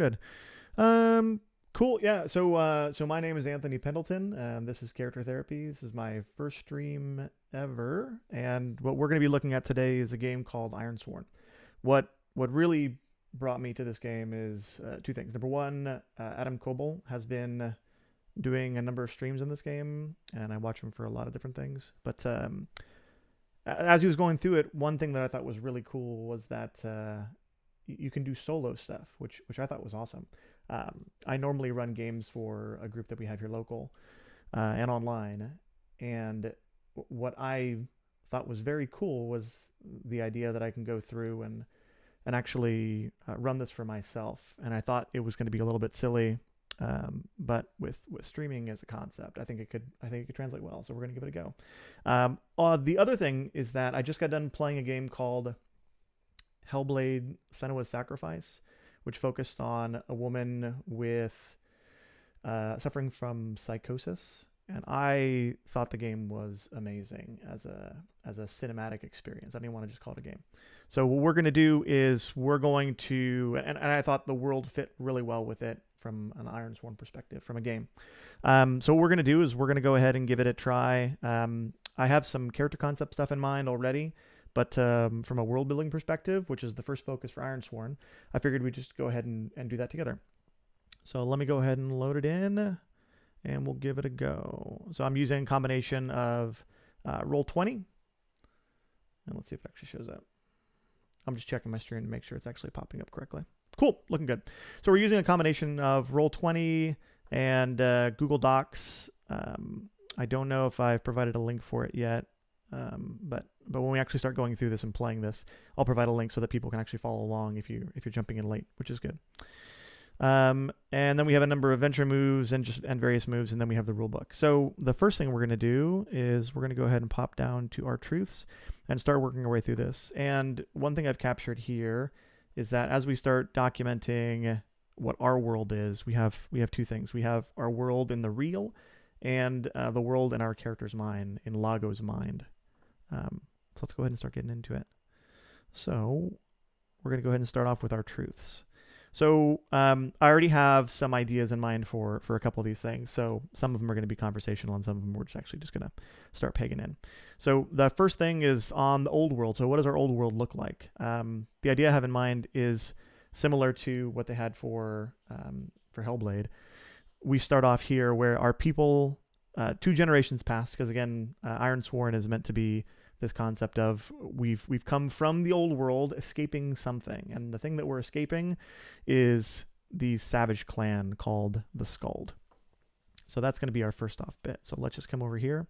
Good. Cool. Yeah. So my name is Anthony Pendleton. This is Character Therapy. This is my first stream ever, and what we're going to be looking at today is a game called Ironsworn. What really brought me to this game is two things. Number one, Adam Koebel has been doing a number of streams in this game, and I watch him for a lot of different things. But as he was going through it, one thing that I thought was really cool was that you can do solo stuff, which I thought was awesome. I normally run games for a group that we have here local and online, and what I thought was very cool was the idea that I can go through and actually run this for myself. And I thought it was going to be a little bit silly, but with streaming as a concept, I think it could translate well. So we're going to give it a go. The other thing is that I just got done playing a game called Hellblade: Senua's Sacrifice, which focused on a woman with suffering from psychosis, and I thought the game was amazing as a cinematic experience. I didn't want to just call it a game. So what we're going to do is we're going to, and I thought the world fit really well with it from an Ironsworn perspective, from a game. So what we're going to do is we're going to go ahead and give it a try. I have some character concept stuff in mind already, but from a world building perspective, which is the first focus for Ironsworn, I figured we'd just go ahead and do that together. So let me go ahead and load it in, and we'll give it a go. So I'm using a combination of Roll20, and let's see if it actually shows up. I'm just checking my screen to make sure it's actually popping up correctly. Cool, looking good. So we're using a combination of Roll20 and Google Docs. I don't know if I've provided a link for it yet, but when we actually start going through this and playing this, I'll provide a link so that people can actually follow along if you're jumping in late, which is good. And then we have a number of adventure moves and various moves, and then we have the rule book. So the first thing we're going to do is we're going to go ahead and pop down to our truths and start working our way through this. And one thing I've captured here is that as we start documenting what our world is, we have two things. We have our world in the real, and the world in our character's mind, in Lago's mind. So let's go ahead and start getting into it. So we're going to go ahead and start off with our truths. So I already have some ideas in mind for a couple of these things. So some of them are going to be conversational, and some of them we're just going to start pegging in. So the first thing is on the old world. So what does our old world look like? The idea I have in mind is similar to what they had for Hellblade. We start off here where our people, 2 generations past, because again, Ironsworn is meant to be this concept of we've come from the old world, escaping something, and the thing that we're escaping is the savage clan called the Skald. So that's going to be our first off bit. So let's just come over here,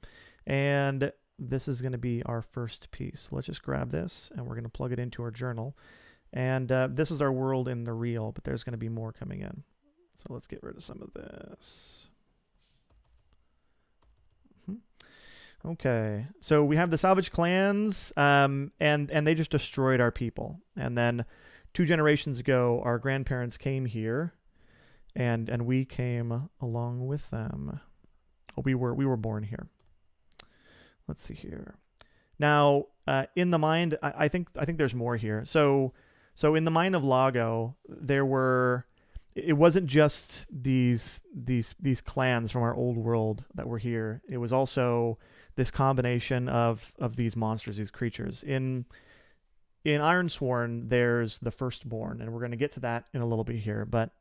and this is going to be our first piece. So let's just grab this, and we're going to plug it into our journal, and this is our world in the real, but there's going to be more coming in. So let's get rid of some of this. Okay, so we have the salvage clans, and they just destroyed our people. And then 2 generations ago, our grandparents came here, and we came along with them. Oh, we were born here. Let's see here. Now, in the mind, I think there's more here. So in the mind of Lago, it wasn't just these clans from our old world that were here. It was also this combination of these monsters, these creatures. In Ironsworn, there's the firstborn, and we're going to get to that in a little bit here. But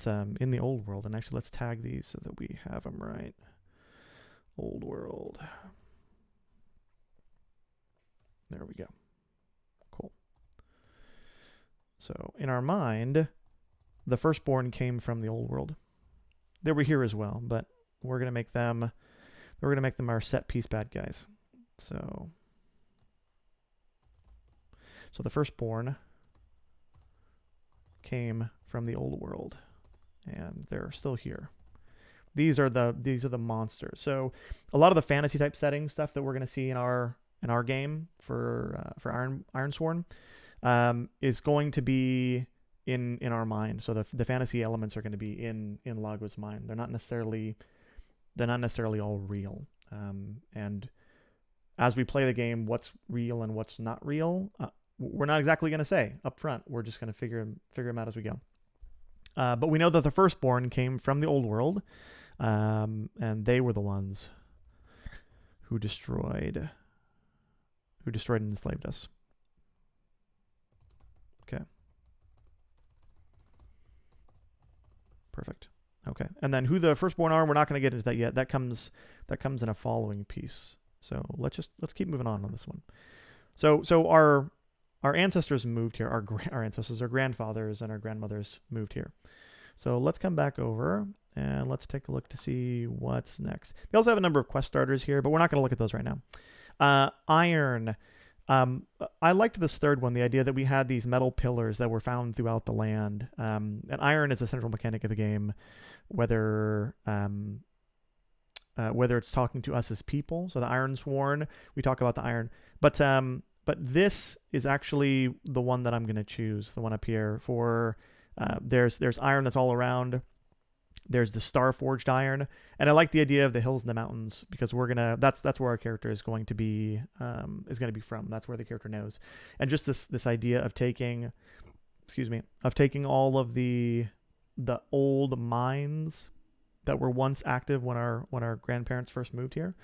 in the old world, and actually let's tag these so that we have them right. Old world. There we go. Cool. So in our mind, the firstborn came from the old world. They were here as well, but we're going to make them our set piece bad guys. So the firstborn came from the old world, and they're still here. These are the monsters. So a lot of the fantasy type setting stuff that we're going to see in our game for Ironsworn is going to be in our mind. So the fantasy elements are going to be in Lago's mind. They're not necessarily all real. And as we play the game, what's real and what's not real, we're not exactly going to say up front. We're just going to figure them out as we go. But we know that the firstborn came from the old world, and they were the ones who destroyed and enslaved us. Okay. Perfect. Okay. And then who the firstborn are, we're not going to get into that yet. That comes in a following piece. So let's keep moving on this one. So our ancestors moved here. Our ancestors, our grandfathers and our grandmothers moved here. So let's come back over and let's take a look to see what's next. They also have a number of quest starters here, but we're not going to look at those right now. Iron. I liked this third one, the idea that we had these metal pillars that were found throughout the land. And iron is a central mechanic of the game, whether it's talking to us as people. So the Ironsworn, we talk about the iron. But this is actually the one that I'm going to choose, the one up here. For there's iron that's all around. There's the star-forged iron, and I like the idea of the hills and the mountains because that's where our character is going to be from. That's where the character knows, and just this idea of taking all of the old mines that were once active when our grandparents first moved here,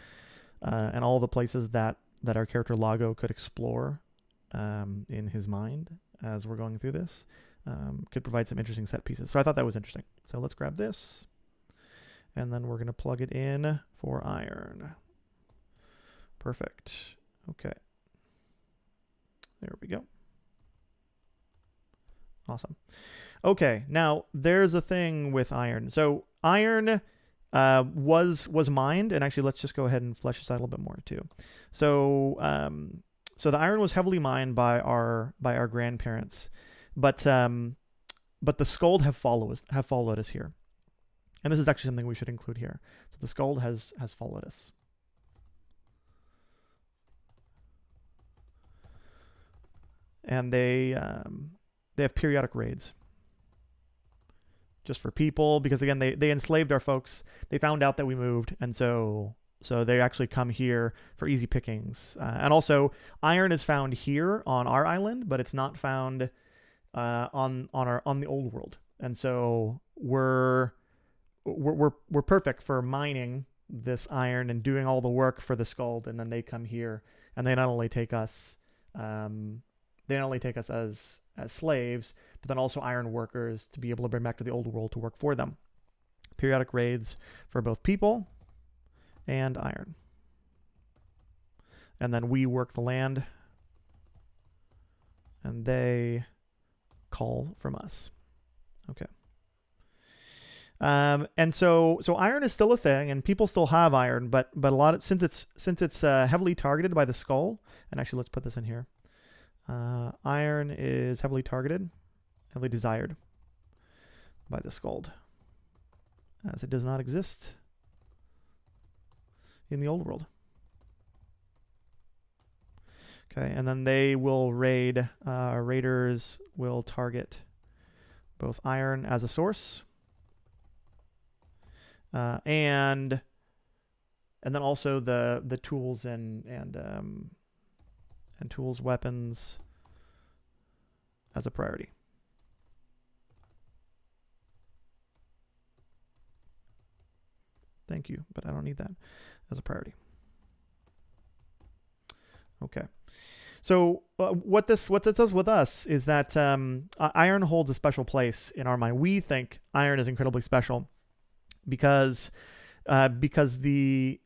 and all the places that our character Lago could explore in his mind as we're going through this. Could provide some interesting set pieces. So I thought that was interesting. So let's grab this. And then we're going to plug it in for iron. Perfect. Okay. There we go. Awesome. Okay, now there's a thing with iron. So iron was mined, and actually let's just go ahead and flesh this out a little bit more too. So the iron was heavily mined by our grandparents. But the Skald have followed us here, and this is actually something we should include here. So the Skald has followed us, and they have periodic raids just for people because again they enslaved our folks. They found out that we moved, and so they actually come here for easy pickings. And also iron is found here on our island, but it's not found on the old world, and so we're perfect for mining this iron and doing all the work for the Skald, and then they come here and they not only take us as slaves, but then also iron workers to be able to bring back to the old world to work for them. Periodic raids for both people and iron, and then we work the land, and they call from us. Okay. And so iron is still a thing, and people still have iron, but a lot of, since it's heavily targeted by the Skald, and actually let's put this in here. Iron is heavily targeted, heavily desired by the Skald, as it does not exist in the old world. Okay, and then they will raid. Raiders will target both iron as a source, and then also the tools and tools, weapons as a priority. Thank you, but I don't need that as a priority. Okay. So what this does with us is that iron holds a special place in our mind. We think iron is incredibly special because the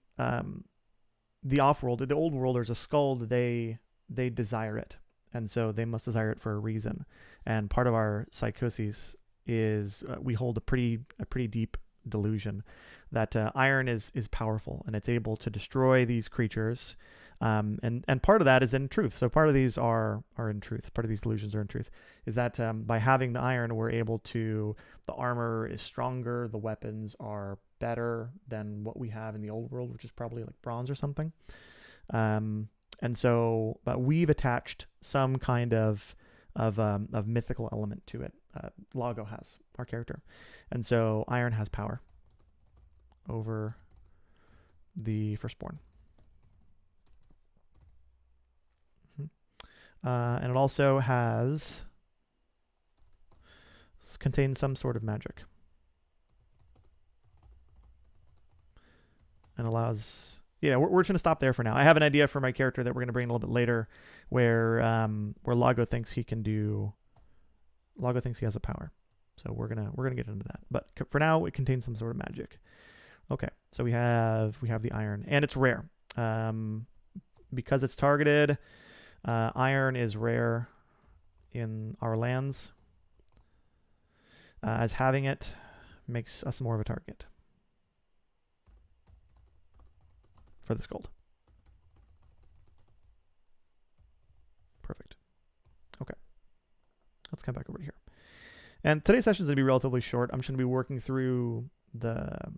off-world, the old worlders, a Skald, they desire it, and so they must desire it for a reason. And part of our psychosis is we hold a pretty deep delusion that iron is powerful and it's able to destroy these creatures. And part of that is in truth. So part of these are in truth. Part of these delusions are in truth. Is that by having the iron, we're able to, the armor is stronger, the weapons are better than what we have in the old world, which is probably like bronze or something. And so, but we've attached some kind of mythical element to it. Lago has, our character, and so iron has power over the firstborn. And it also has contains some sort of magic. And allows... Yeah, we're just going to stop there for now. I have an idea for my character that we're going to bring in a little bit later where Lago thinks he can do... Lago thinks he has a power. So we're gonna get into that. But for now, it contains some sort of magic. Okay, so we have the iron. And it's rare. Because it's targeted, iron is rare in our lands. As having it makes us more of a target for this gold. Perfect. Okay. Let's come back over to here. And today's session is going to be relatively short. I'm just going to be working through the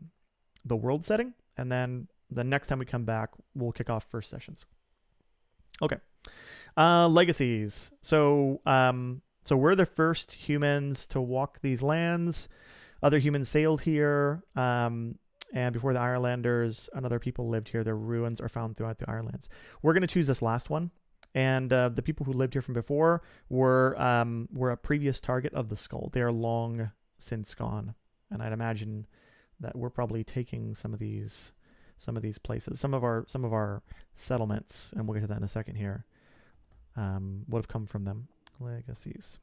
world setting, and then the next time we come back, we'll kick off first sessions. Okay. Legacies. So we're the first humans to walk these lands. Other humans sailed here, and before the Ironlanders and other people lived here. Their ruins are found throughout the Ironlands. We're going to choose this last one, and the people who lived here from before were a previous target of the skull. They are long since gone, and I'd imagine that we're probably taking some of these places. Some of our settlements, and we'll get to that in a second here, would have come from them. Legacies.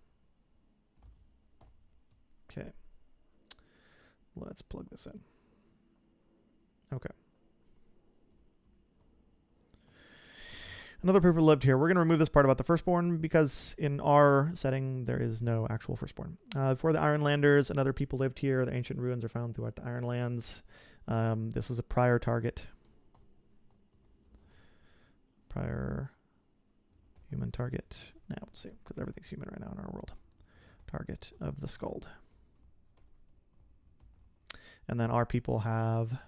Okay. Let's plug this in. Okay. Another people lived here. We're going to remove this part about the firstborn because in our setting, there is no actual firstborn. Before the Ironlanders, another people lived here. The ancient ruins are found throughout the Ironlands. This was a prior target. Prior human target. Now, let's see, because everything's human right now in our world. Target of the Skald. And then our people have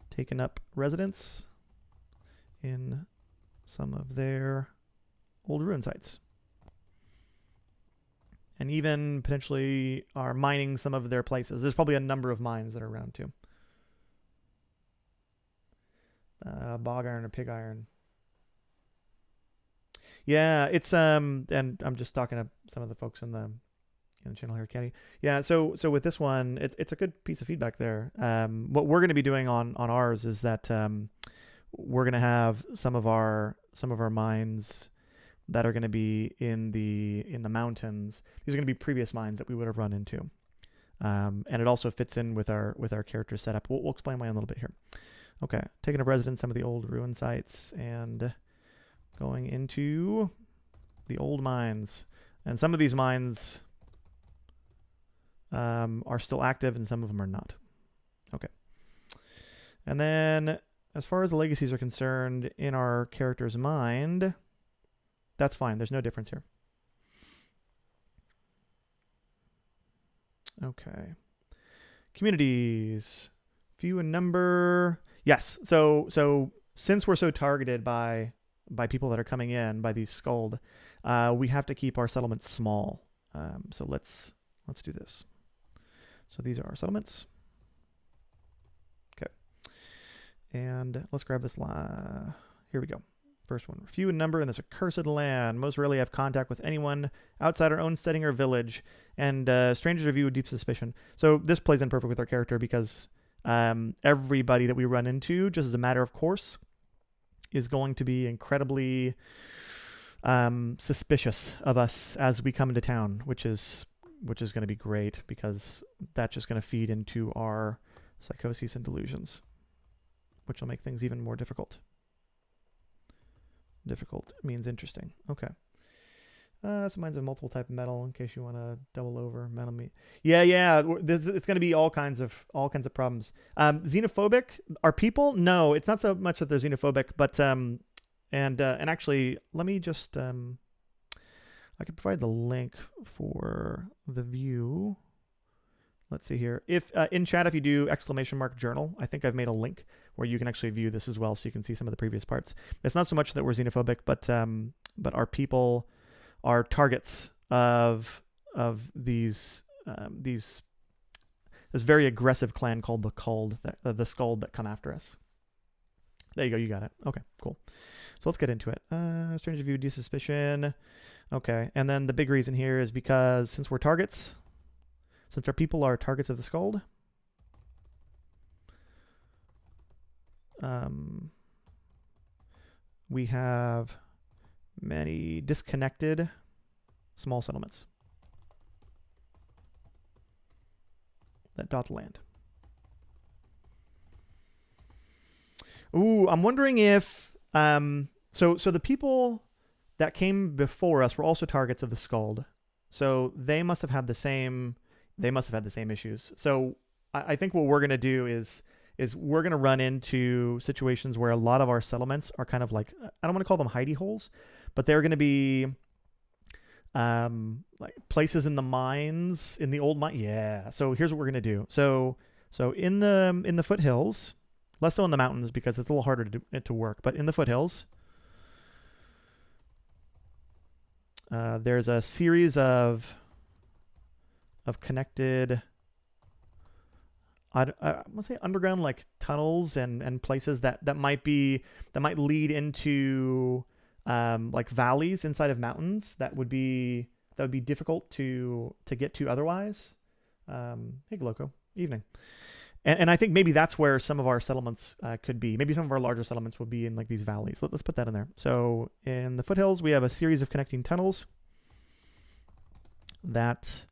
taken up residence in some of their old ruin sites. And even potentially are mining some of their places. There's probably a number of mines that are around too. Bog iron or pig iron. Yeah, it's and I'm just talking to some of the folks in the channel here, Kenny. Yeah, so with this one, it's a good piece of feedback there. What we're going to be doing on ours is that we're going to have some of our mines that are going to be in the mountains. These are going to be previous mines that we would have run into, and it also fits in with our character setup. We'll explain why in a little bit here. Okay, taking up residence some of the old ruin sites and going into the old mines, and some of these mines are still active and some of them are not. Okay, and then as far as the legacies are concerned, in our character's mind, that's fine. There's no difference here. Okay. Communities. Few in number. Yes. So since we're so targeted by people that are coming in, by these Skald, we have to keep our settlements small. So let's do this. So these are our settlements. And let's grab this line. Here we go. First one. Few in number in this accursed land. Most rarely have contact with anyone outside our own setting or village. And strangers review with deep suspicion. So this plays in perfect with our character because everybody that we run into, just as a matter of course, is going to be incredibly suspicious of us as we come into town, which is going to be great because that's just going to feed into our psychoses and delusions, which will make things even more difficult. Difficult means interesting. Okay. Some mines of multiple type of metal in case you want to double over metal meat. Yeah. It's going to be all kinds of problems. Xenophobic are people? No, it's not so much that they're xenophobic, but and actually, let me just I could provide the link for the view. Let's see here. If in chat, if you do !journal, I think I've made a link where you can actually view this as well, so you can see some of the previous parts. It's not so much that we're xenophobic, but our people are targets of this very aggressive clan called the Skald that come after us. There you go. You got it. Okay, cool. So let's get into it. Stranger view, desuspicion. Okay, and then the big reason here is because since we're targets, since our people are targets of the Skald. We have many disconnected small settlements that dot the land. Ooh, I'm wondering if so the people that came before us were also targets of the Skald. So they must have had the same issues. So I think what we're gonna do is we're gonna run into situations where a lot of our settlements are kind of like, I don't want to call them hidey holes, but they're gonna be like places in the mines, in the old mine. Yeah. So here's what we're gonna do. So in the foothills, less so in the mountains because it's a little harder to work, but in the foothills, there's a series of connected, I want to say underground, like tunnels and places that might lead into like valleys inside of mountains that would be difficult to get to otherwise. Hey Gloco, evening. And I think maybe that's where some of our settlements could be. Maybe some of our larger settlements will be in like these valleys. Let's put that in there. So in the foothills, we have a series of connecting tunnels that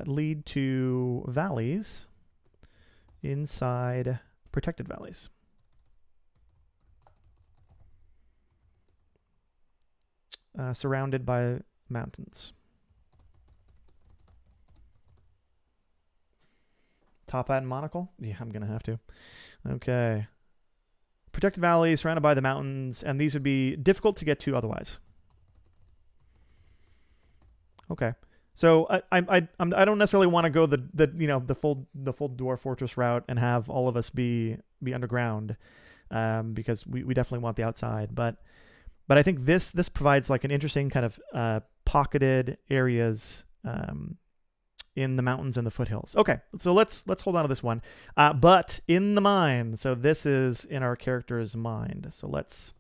lead to valleys inside protected valleys. Surrounded by mountains. Top hat and monocle? Yeah, I'm going to have to. Okay. Protected valleys surrounded by the mountains, and these would be difficult to get to otherwise. Okay. So I don't necessarily want to go the full dwarf fortress route and have all of us be underground, because we definitely want the outside. But I think this provides like an interesting kind of pocketed areas in the mountains and the foothills. Okay, so let's hold on to this one. But in the mind, so this is in our character's mind. So let's.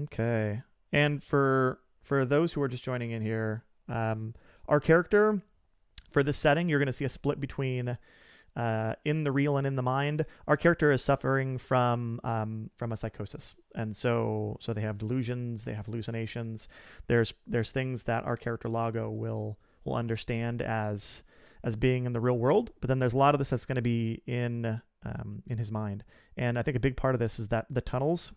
Okay, and for those who are just joining in here, our character for this setting, you're going to see a split between in the real and in the mind. Our character is suffering from a psychosis, and so they have delusions, they have hallucinations. There's things that our character Lago will understand as being in the real world, but then there's a lot of this that's going to be in his mind. And I think a big part of this is that the tunnels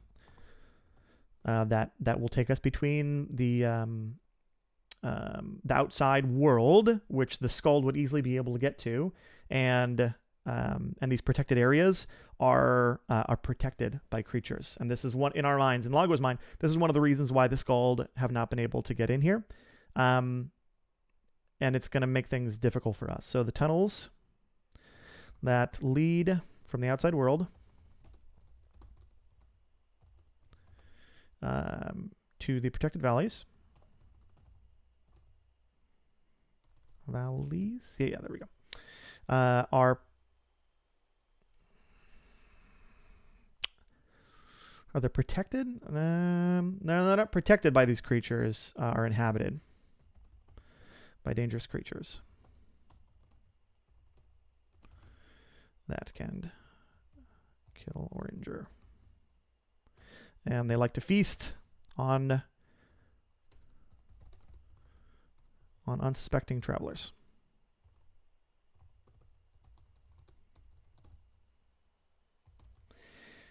that will take us between the outside world, which the Skald would easily be able to get to, and these protected areas are protected by creatures. And this is one in our minds, in Lago's mind, this is one of the reasons why the Skald have not been able to get in here. And it's going to make things difficult for us. So the tunnels that lead from the outside world to the protected valleys. Valleys? Yeah, there we go. Are they protected? No, they're not protected by these creatures. Are inhabited by dangerous creatures that can kill or injure. And they like to feast on unsuspecting travelers.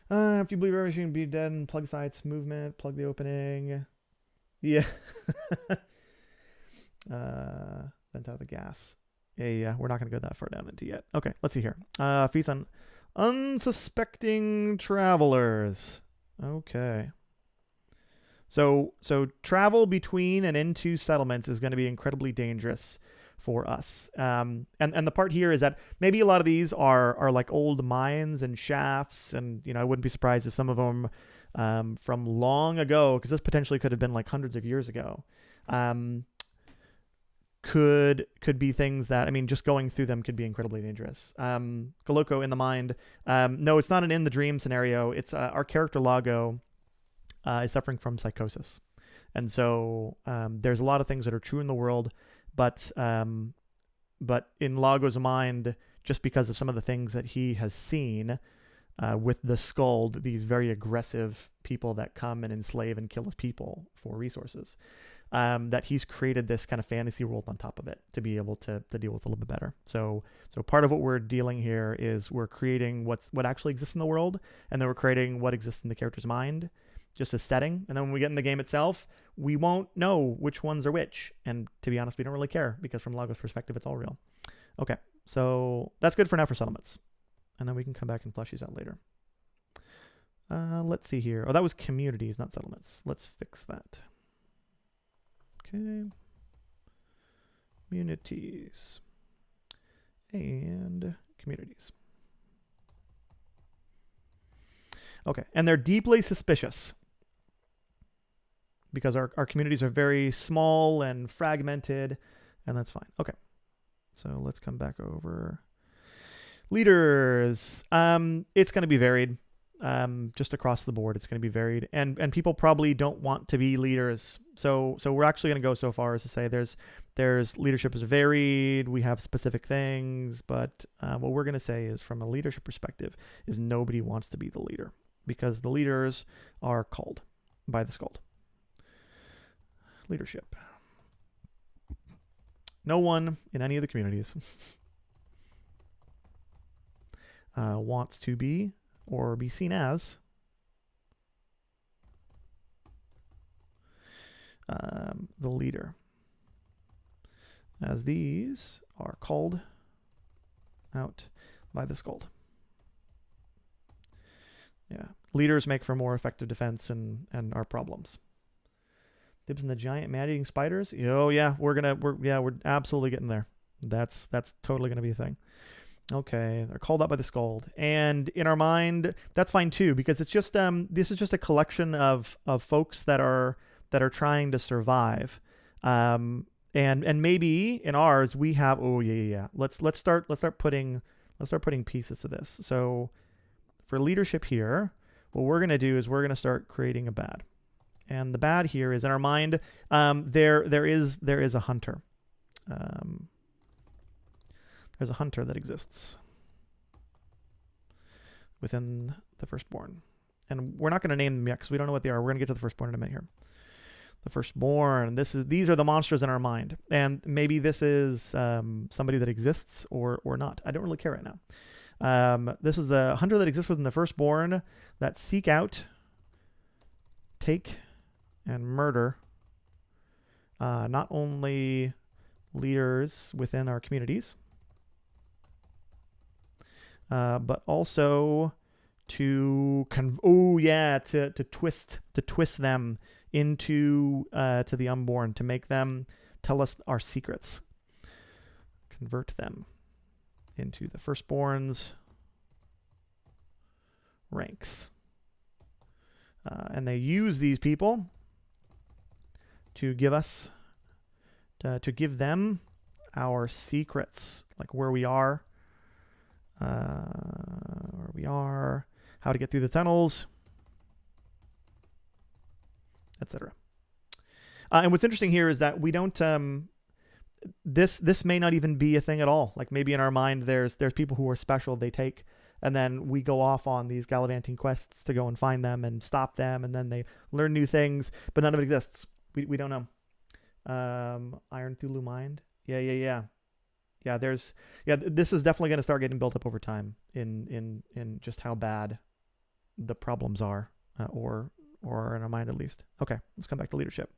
If you believe everything can be dead, and plug sites, movement, plug the opening. Yeah. Vent out the gas. Yeah, we're not going to go that far down into yet. Okay, let's see here. Feast on unsuspecting travelers. Okay. So travel between and into settlements is going to be incredibly dangerous for us. And the part here is that maybe a lot of these are like old mines and shafts, and I wouldn't be surprised if some of them from long ago, because this potentially could have been like hundreds of years ago, could be things that, just going through them could be incredibly dangerous. Goloko in the mind. No, it's not an in the dream scenario. It's our character Lago is suffering from psychosis. And so there's a lot of things that are true in the world, but but in Lagos' mind, just because of some of the things that he has seen with the Skuld, these very aggressive people that come and enslave and kill his people for resources, that he's created this kind of fantasy world on top of it to be able to deal with a little bit better. So part of what we're dealing here is we're creating what actually exists in the world, and then we're creating what exists in the character's mind, just a setting. And then when we get in the game itself, we won't know which ones are which. And to be honest, we don't really care, because from Lagos' perspective, it's all real. Okay, so that's good for now for settlements. And then we can come back and flesh these out later. Let's see here. Oh, that was communities, not settlements. Let's fix that. Okay. Communities. And communities. Okay, and they're deeply suspicious, because our communities are very small and fragmented, and that's fine. Okay, so let's come back over. Leaders. It's going to be varied. Just across the board, it's going to be varied, and people probably don't want to be leaders. So we're actually going to go so far as to say there's leadership is varied. We have specific things, but what we're going to say is, from a leadership perspective, is nobody wants to be the leader, because the leaders are called by the Skuld. Leadership. No one in any of the communities wants to be or be seen as the leader, as these are called out by the Skuld. Yeah, leaders make for more effective defense and are problems. Dibs in the giant man-eating spiders. Oh yeah, we're absolutely getting there. That's totally gonna be a thing. Okay, they're called out by the Skuld, and in our mind, that's fine too, because it's just this is just a collection of folks that are trying to survive, and maybe in ours we have let's start putting pieces to this. So for leadership here, what we're gonna do is we're gonna start creating a bad, and the bad here is in our mind. There is a hunter. There's a hunter that exists within the firstborn. And we're not going to name them yet because we don't know what they are. We're going to get to the firstborn in a minute here. The firstborn. These are the monsters in our mind. And maybe this is somebody that exists or not. I don't really care right now. This is a hunter that exists within the firstborn that seek out, take, and murder not only leaders within our communities, but also to twist them into to the unborn, to make them tell us our secrets, convert them into the firstborn's ranks, and they use these people to give us to give them our secrets, like where we are, how to get through the tunnels, etc. And what's interesting here is that we don't. This may not even be a thing at all. Like maybe in our mind, there's people who are special. They take, and then we go off on these gallivanting quests to go and find them and stop them, and then they learn new things, but none of it exists. We don't know. Iron Thulu Mind. Yeah. This is definitely going to start getting built up over time in just how bad the problems are, or in our mind at least. Okay, let's come back to leadership.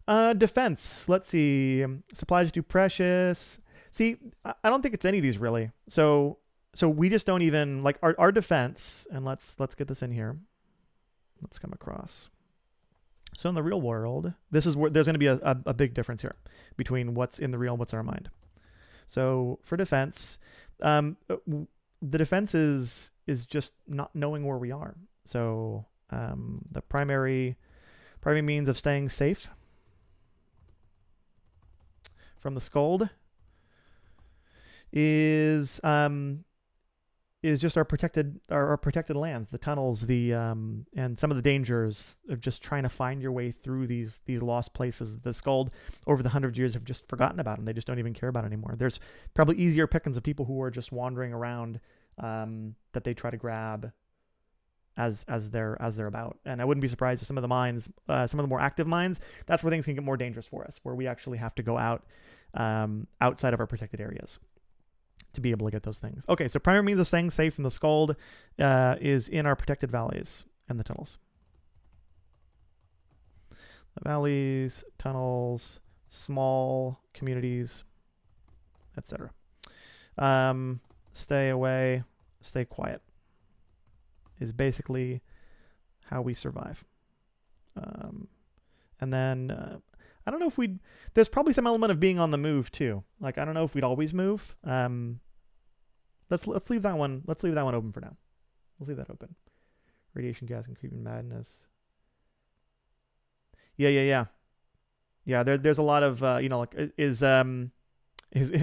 Defense. Let's see. Supplies are too precious. See, I don't think it's any of these really. So we just don't even like our defense. And let's get this in here. Let's come across. So in the real world, this is where there's going to be a big difference here between what's in the real and what's in our mind. So for defense, the defense is just not knowing where we are. So the primary means of staying safe from the Skuld is is just our protected lands, the tunnels, and some of the dangers of just trying to find your way through these lost places. The Skald over the 100 years have just forgotten about them. They just don't even care about it anymore. There's probably easier pickings of people who are just wandering around that they try to grab as they're about. And I wouldn't be surprised if some of the mines, some of the more active mines, that's where things can get more dangerous for us, where we actually have to go out outside of our protected areas to be able to get those things. Okay, so primary means of staying safe from the Skald is in our protected valleys and the tunnels. The valleys, tunnels, small communities, etc. Stay away, stay quiet is basically how we survive. And then I don't know if we'd... There's probably some element of being on the move too. Like, I don't know if we'd always move. Let's leave that one. Let's leave that one open for now. Let's leave that open. Radiation gas and creeping madness. Yeah. There's a lot of like is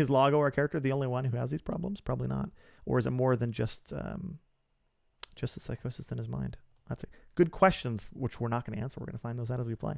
Lago, our character, the only one who has these problems? Probably not. Or is it more than just a psychosis in his mind? That's it. Good questions, which we're not going to answer. We're going to find those out as we play.